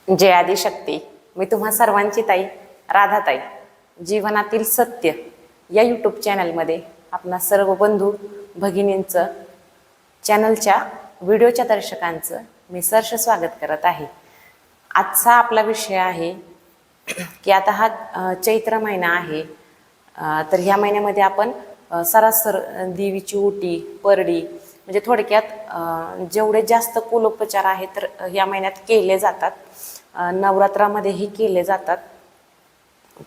जय आदिशक्ती. मी तुम्हा सर्वांची ताई राधाताई. जीवनातील सत्य या यूट्यूब चॅनलमध्ये आपणा सर्व बंधू भगिनींचं चॅनलच्या व्हिडिओच्या दर्शकांचं मी सहर्ष स्वागत करत आहे. आजचा आपला विषय आहे की आता हा चैत्र महिना आहे, तर ह्या महिन्यामध्ये आपण सरासर देवीची ओटी, परडी म्हणजे थोडक्यात जेवढे जास्त कुलोपचार आहेत तर या महिन्यात केले जातात. नवरात्रामध्येही केले जातात.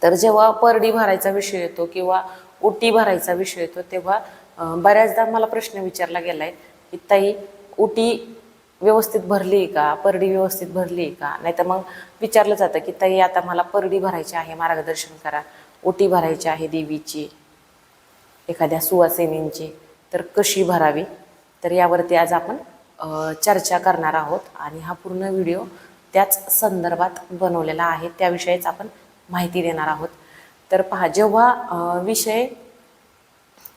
तर जेव्हा परडी भरायचा विषय येतो किंवा ओटी भरायचा विषय येतो तेव्हा बऱ्याचदा मला प्रश्न विचारला गेलाय की ताई ओटी व्यवस्थित भरली का, परडी व्यवस्थित भरली का. नाही तर मग विचारलं जातं की ताई आता मला परडी भरायची आहे, मार्गदर्शन करा. ओटी भरायची आहे देवीची, एखाद्या सुवासिनींची, तर कशी भरावी. तर यावरती आज आपण चर्चा करणार आहोत आणि हा पूर्ण व्हिडिओ त्याच संदर्भात बनवलेला आहे, त्याविषयीच आपण माहिती देणार आहोत. तर पहा, जेव्हा विषय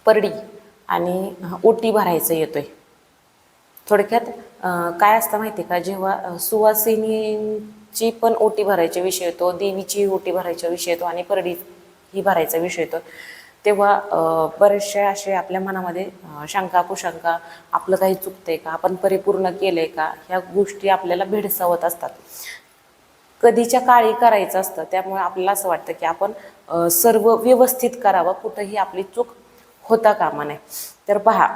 परडी आणि ओटी भरायचं येतोय, थोडक्यात काय असतं माहिती का, जेव्हा सुवासिनींची पण ओटी भरायचा विषय येतो, देवीची ओटी भरायचा विषय येतो आणि परडी ही भरायचा विषय येतो, तेव्हा बरेचसे असे आपल्या मनामध्ये शंका कुशंका, आपलं काही चुकतंय का, आपण परिपूर्ण केलंय का, ह्या गोष्टी आपल्याला भेडसावत असतात. कधीच्या काळी करायचं असतं, त्यामुळे आपल्याला असं वाटतं की आपण सर्व व्यवस्थित करावं, कुठंही आपली चूक होता कामा नये. तर पहा,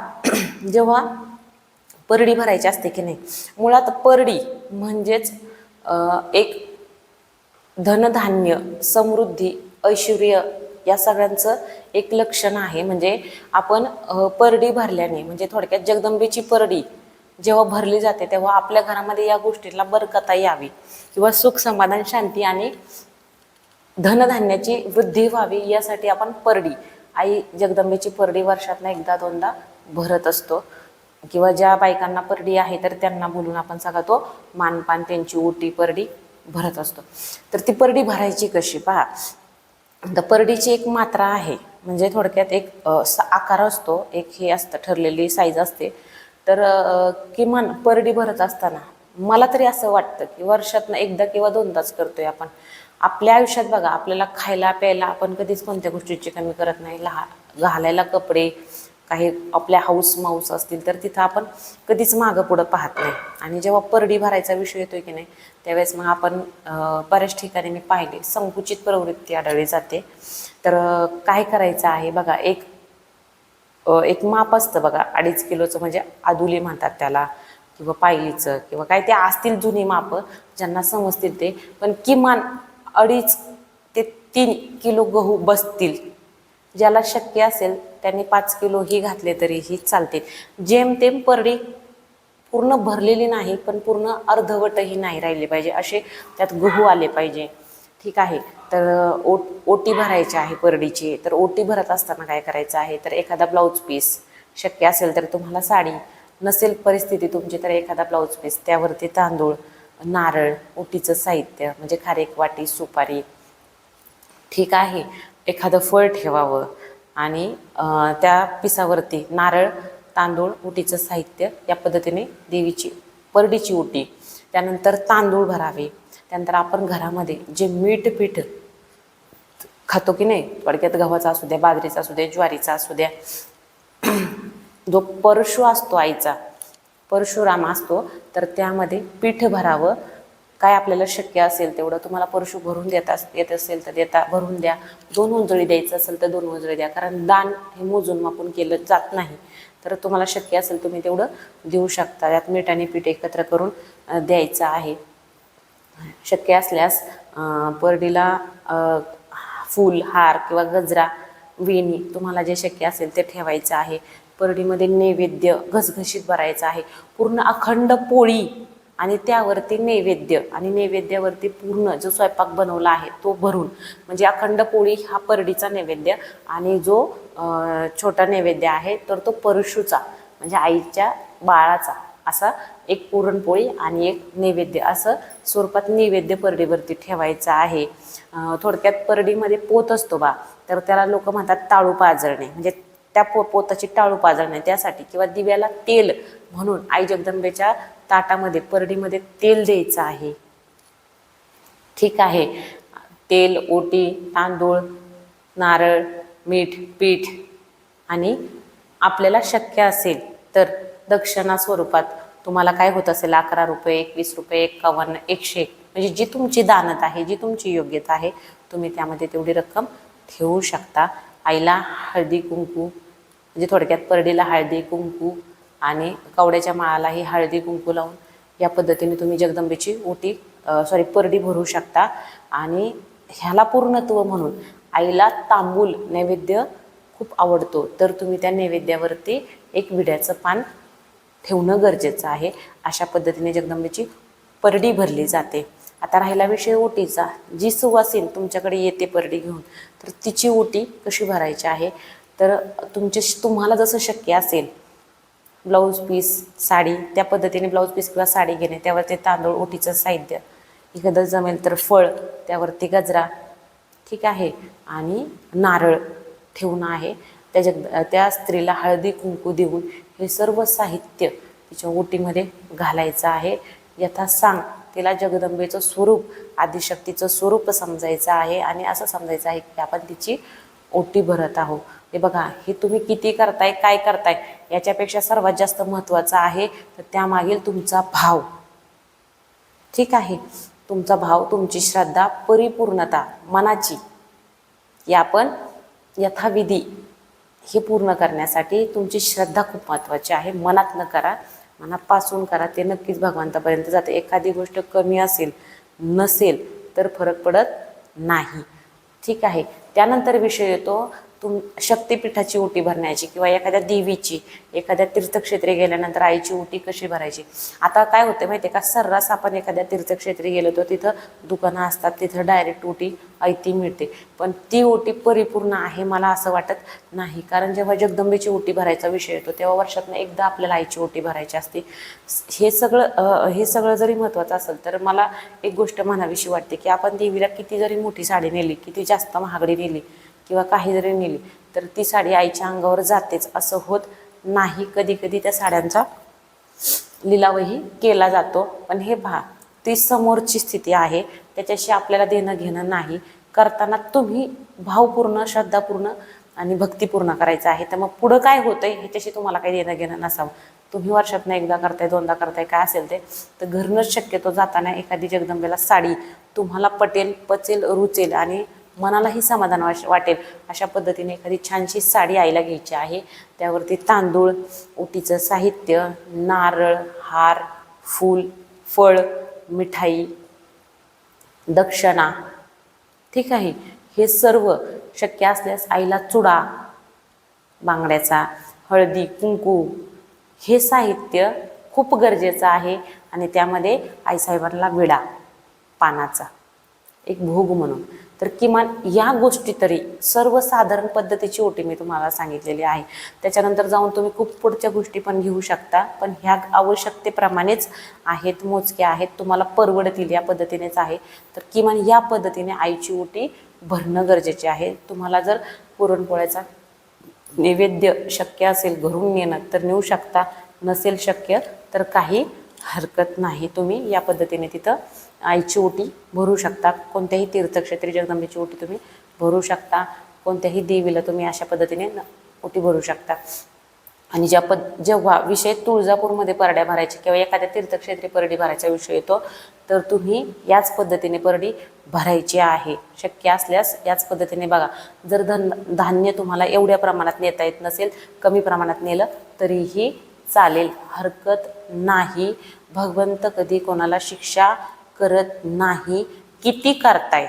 जेव्हा परडी भरायची असते की नाही, मुळात परडी म्हणजेच एक धनधान्य, समृद्धी, ऐश्वर्य या सगळ्यांचं एक लक्षण आहे. म्हणजे आपण परडी भरल्याने, म्हणजे थोडक्यात जगदंबेची परडी जेव्हा भरली जाते तेव्हा आपल्या घरामध्ये या गोष्टीला बरकता यावी किंवा सुख, समाधान, शांती आणि धनधान्याची वृद्धी व्हावी, यासाठी आपण परडी, आई जगदंबेची परडी वर्षातनं एकदा दोनदा भरत असतो. किंवा ज्या बायकांना परडी आहे तर त्यांना बोलून आपण सगळा तो मानपान, त्यांची ओटी, परडी भरत असतो. तर ती परडी भरायची कशी पहा. तर परडीची एक मात्रा आहे, म्हणजे थोडक्यात एक आकार असतो, एक हे असतं, ठरलेली साईज असते. तर किमान परडी भरत असताना मला तरी असं वाटतं की वर्षातनं एकदा किंवा दोनदाच करतोय आपण. आपल्या आयुष्यात बघा, आपल्याला खायला प्यायला आपण कधीच कोणत्या गोष्टीची कमी करत नाही. घालायला कपडे, काही आपल्या हाऊस माऊस असतील तर तिथं आपण कधीच मागं पुढं पाहत नाही. आणि जेव्हा परडी भरायचा विषय येतोय की नाही, त्यावेळेस मग आपण बऱ्याच ठिकाणी मी पाहिले संकुचित प्रवृत्ती आढळली जाते. तर काय करायचं आहे बघा, एक माप असतं बघा, 2.5 किलोचं, म्हणजे आदुली म्हणतात त्याला, किंवा पायलीचं, किंवा काय ते असतील जुनी मापं ज्यांना समजतील ते. पण किमान 2.5 ते 3 किलो गहू बसतील. ज्याला शक्य असेल त्यांनी 5 किलो ही घातले तरीही चालते. जेमतेम परडी पूर्ण भरलेली नाही, पण पूर्ण अर्धवटही नाही राहिले पाहिजे, असे त्यात गहू आले पाहिजे. ठीक आहे. तर ओटी भरायची आहे परडीची. तर ओटी भरत असताना काय करायचं आहे, तर एखादा ब्लाऊज पीस, शक्य असेल तर तुम्हाला साडी, नसेल परिस्थिती तुमची तर एखादा ब्लाऊज पीस, त्यावरती तांदूळ, नारळ, ओटीचं साहित्य म्हणजे खारेक, वाटी, सुपारी, ठीक आहे, एखादं फळ ठेवावं आणि त्या पिसावरती नारळ, तांदूळ, ओटीचं साहित्य, या पद्धतीने देवीची परडीची ओटी. त्यानंतर तांदूळ भरावे. त्यानंतर आपण घरामध्ये जे मीठ पीठ खातो की नाही, थोडक्यात गव्हाचा असू द्या, बाजरीचा असू द्या, ज्वारीचा असू द्या, जो परशु असतो आईचा, परशुराम असतो, तर त्यामध्ये पीठ भरावं. काय आपल्याला शक्य असेल तेवढं, तुम्हाला परशु भरून येत असेल तर भरून द्या. 2 उंजळी द्यायचं असेल तर 2 उंजळी द्या, कारण दान हे मोजून मापून केलं जात नाही. तर तुम्हाला शक्य असेल तुम्ही तेवढं देऊ शकता. त्यात मीठ आणि पीठ एकत्र करून द्यायचं आहे. शक्य असल्यास परडीला फूल, हार किंवा गजरा, वेणी, तुम्हाला जे शक्य असेल ते ठेवायचं आहे. परडीमध्ये नैवेद्य घसघशीत भरायचा आहे, पूर्ण अखंड पोळी आणि त्यावरती नैवेद्य, आणि नैवेद्यावरती पूर्ण जो स्वयंपाक बनवला आहे तो भरून, म्हणजे अखंड पोळी हा परडीचा नैवेद्य, आणि जो छोटा नैवेद्य आहे तर तो परशुचा, म्हणजे आईच्या बाळाचा, असा एक पुरणपोळी आणि एक नैवेद्य, असं स्वरूपात नैवेद्य परडीवरती ठेवायचा आहे. थोडक्यात परडीमध्ये पोत असतो बा, तर त्याला लोक म्हणतात टाळू पाजळणे, म्हणजे त्या पोताची टाळू पाजळणे, त्यासाठी, किंवा दिव्याला तेल म्हणून आई जगदंबेच्या ताटामध्ये, परडीमध्ये तेल द्यायचं आहे. ठीक आहे. तेल, ओटी, तांदूळ, नारळ, मीठ, पीठ आणि आपल्याला शक्य असेल तर दक्षिणा स्वरूपात तुम्हाला काय होत असेल 11 रुपये, 21 रुपये, 51, 101 म्हणजे जी तुमची दानत आहे, जी तुमची योग्यता आहे, तुम्ही त्यामध्ये तेवढी रक्कम ठेवू शकता. आईला हळदी कुंकू म्हणजे थोडक्यात परडीला हळदी कुंकू आणि कवड्याच्या माळालाही हळदी कुंकू लावून या पद्धतीने तुम्ही जगदंबेची ओटी परडी भरू शकता. आणि ह्याला पूर्णत्व म्हणून आईला तांबूल नैवेद्य खूप आवडतो, तर तुम्ही त्या नैवेद्यावरती एक विड्याचं पान ठेवणं गरजेचं आहे. अशा पद्धतीने जगदंबेची परडी भरली जाते. आता राहिला विषय ओटीचा. जी सुवासीन तुमच्याकडे येते परडी घेऊन, तर तिची ओटी कशी भरायची आहे, तर तुम्हाला जसं शक्य असेल ब्लाऊज पीस, साडी, त्या पद्धतीने ब्लाऊज पीस किंवा साडी घेणे, त्यावरती तांदूळ, ओटीचं साहित्य, एखादं जमेल तर फळ, त्यावरती गजरा, ठीक आहे, आणि नारळ ठेवणं आहे. त्या स्त्रीला हळदी कुंकू देऊन हे सर्व साहित्य तिच्या ओटीमध्ये घालायचं आहे. यथासांग तिला जगदंबेचं स्वरूप, आदिशक्तीचं स्वरूप समजायचं आहे आणि असं समजायचं आहे की आपण तिची ओटी भरत आहोत. हे बघा, हे तुम्ही किती करताय, काय करताय, याच्यापेक्षा सर्वात जास्त महत्त्वाचं आहे तर त्यामागील तुमचा भाव. ठीक आहे, तुमचा भाव, तुमची श्रद्धा, परिपूर्णता मनाची, या आपण यथाविधी हे पूर्ण करण्यासाठी तुमची श्रद्धा खूप महत्त्वाची आहे. मनातनं करा, मनापासून करा, ते नक्कीच भगवंतापर्यंत जाते. एखादी गोष्ट कमी असेल, नसेल तर फरक पडत नाही. ठीक आहे. त्यानंतर विषय येतो शक्तिपीठाची ओटी भरण्याची किंवा एखाद्या देवीची, एखाद्या तीर्थक्षेत्री गेल्यानंतर आईची ओटी कशी भरायची. आता काय होते माहिती आहे का, सर्रास आपण एखाद्या तीर्थक्षेत्री गेलो तर तिथं दुकानं असतात, तिथं डायरेक्ट ओटी आयती मिळते, पण ती ओटी परिपूर्ण आहे मला असं वाटत नाही. कारण जेव्हा जगदंबेची ओटी भरायचा विषय येतो तेव्हा वर्षातून एकदा आपल्याला आईची ओटी भरायची असते. हे सगळं जरी महत्त्वाचं असेल तर मला एक गोष्ट म्हणावीशी वाटते की आपण देवीला किती जरी मोठी साडी नेली, किती जास्त महागडी नेली किंवा काही जरी नेली, तर ती साडी आईच्या अंगावर जातेच असं होत नाही. कधी कधी त्या साड्यांचा लिलावही केला जातो, पण हे ती समोरची स्थिती आहे, त्याच्याशी आपल्याला देणं घेणं नाही. करताना तुम्ही भावपूर्ण, श्रद्धापूर्ण आणि भक्तिपूर्ण करायचं आहे. तर मग पुढं काय होतंय ह्याच्याशी तुम्हाला काही देणं घेणं नसावं. तुम्ही वर्षातनं एकदा करताय, दोनदा करताय, काय असेल ते, तर घरनंच शक्यतो जाताना एखादी जगदंबेला साडी तुम्हाला पटेल, पचेल, रुचेल आणि मनालाही समाधान वाटेल अशा पद्धतीने एखादी छानशी साडी आईला घ्यायची आहे. त्यावरती तांदूळ, ओटीचं साहित्य, नारळ, हार, फूल, फळ, मिठाई, दक्षिणा, ठीक आहे, हे सर्व शक्य असल्यास आईला चुडा बांगड्याचा, हळदी कुंकू, हे साहित्य खूप गरजेचं आहे. आणि त्यामध्ये आईसाहेबांना विडा पानाचा एक भोग म्हणून, तर किमान या गोष्टी तरी सर्वसाधारण पद्धतीची ओटी मी तुम्हाला सांगितलेली आहे. त्याच्यानंतर जाऊन तुम्ही खूप पुढच्या गोष्टी पण घेऊ शकता, पण ह्या आवश्यकतेप्रमाणेच आहेत, मोजक्या आहेत, तुम्हाला परवडतील या पद्धतीनेच आहे. तर किमान या पद्धतीने आईची ओटी भरणं गरजेचे आहे. तुम्हाला जर पुरणपोळ्याचा नैवेद्य शक्य असेल घरून नेणं तर नेऊ शकता, नसेल शक्य तर काही हरकत नाही. तुम्ही या पद्धतीने तिथं आईची ओटी भरू शकता. कोणत्याही तीर्थक्षेत्री जगदंबेची ओटी तुम्ही भरू शकता. कोणत्याही देवीला तुम्ही अशा पद्धतीने ओटी भरू शकता. आणि जेव्हा विषय तुळजापूरमध्ये परड्या भरायची किंवा एखाद्या तीर्थक्षेत्री परडी भरायचा विषय येतो, तर तुम्ही याच पद्धतीने परडी भरायची आहे. शक्य असल्यास याच पद्धतीने बघा. जर धान्य तुम्हाला एवढ्या प्रमाणात नेता येत नसेल, कमी प्रमाणात नेलं तरीही चालेल, हरकत नाही. भगवंत कधी कोणाला शिक्षा करत नाही. किती करताय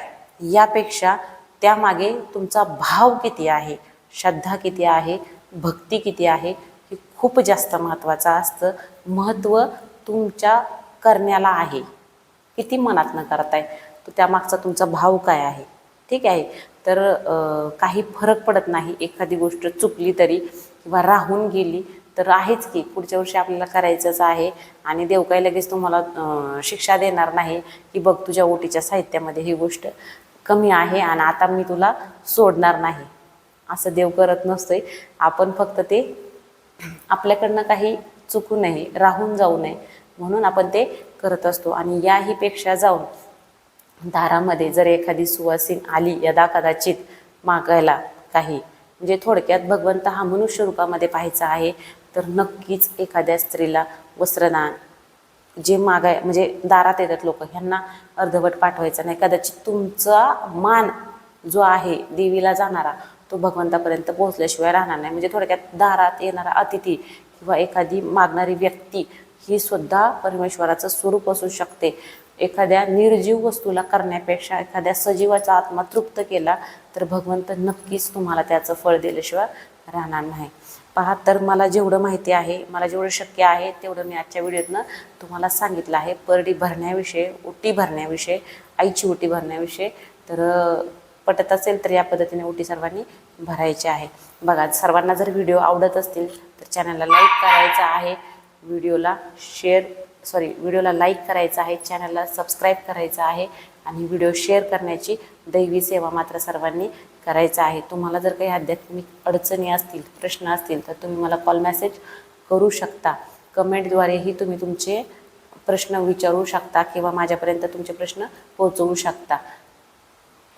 यापेक्षा त्यामागे तुमचा भाव किती आहे, श्रद्धा किती आहे, भक्ती किती आहे, हे खूप जास्त महत्त्वाचं असतं. महत्त्व तुमच्या करण्याला आहे, किती मनातनं करताय, तो त्यामागचा तुमचा भाव काय आहे. ठीक आहे. तर काही फरक पडत नाही. एखादी गोष्ट चुकली तरी किंवा राहून गेली तर आहेच की, पुढच्या वर्षी आपल्याला करायचंच आहे. आणि देव काही लगेच तुम्हाला शिक्षा देणार नाही की बघ तुझ्या ओटीच्या साहित्यामध्ये ही गोष्ट कमी आहे आणि आता मी तुला सोडणार नाही, असं देव करत नसतोय. आपण फक्त ते आपल्याकडनं काही चुकू नये, राहून जाऊ नये म्हणून आपण ते करत असतो. आणि याही पेक्षा जाऊन दारामध्ये जर एखादी सुवासीन आली यदा कदाचित मागायला काही, म्हणजे थोडक्यात भगवंत हा मनुष्य रूपामध्ये पाहायचा आहे, तर नक्कीच एखाद्या स्त्रीला वस्त्रदान जे मागाय म्हणजे दारात येतात लोक, ह्यांना अर्धवट पाठवायचं नाही. कदाचित तुमचा मान जो आहे देवीला जाणारा तो भगवंतापर्यंत पोहोचल्याशिवाय राहणार नाही. म्हणजे थोडक्यात दारात येणारा अतिथी किंवा एखादी मागणारी व्यक्ती ही सुद्धा परमेश्वराचं स्वरूप असू शकते. एखाद्या निर्जीव वस्तूला करण्यापेक्षा एखाद्या सजीवाचा आत्मा तृप्त केला तर भगवंत नक्कीच तुम्हाला त्याचं फळ दिल्याशिवाय राहणार नाही. पहा, तर मला जेवढं माहिती आहे, मला जेवढं शक्य आहे तेवढं मी आजच्या व्हिडिओतनं तुम्हाला सांगितलं आहे. परडी भरण्याविषयी, ओटी भरण्याविषयी, आईची ओटी भरण्याविषयी. तर पटत असेल तर या पद्धतीने ओटी सर्वांनी भरायची आहे. बघा, सर्वांना जर व्हिडिओ आवडत असतील तर चॅनलला लाईक करायचं आहे, व्हिडिओला लाईक करायचं आहे, चॅनलला सबस्क्राईब करायचं आहे आणि व्हिडिओ शेअर करण्याची दैवी सेवा मात्र सर्वांनी करायचं आहे. तुम्हाला जर काही आध्यात्मिक अडचणी असतील, प्रश्न असतील तर तुम्ही मला कॉल मेसेज करू शकता. कमेंटद्वारेही तुम्ही तुमचे प्रश्न विचारू शकता किंवा माझ्यापर्यंत तुमचे प्रश्न पोहोचवू शकता.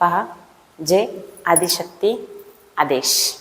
पहा, जय आदिशक्ती आदेश.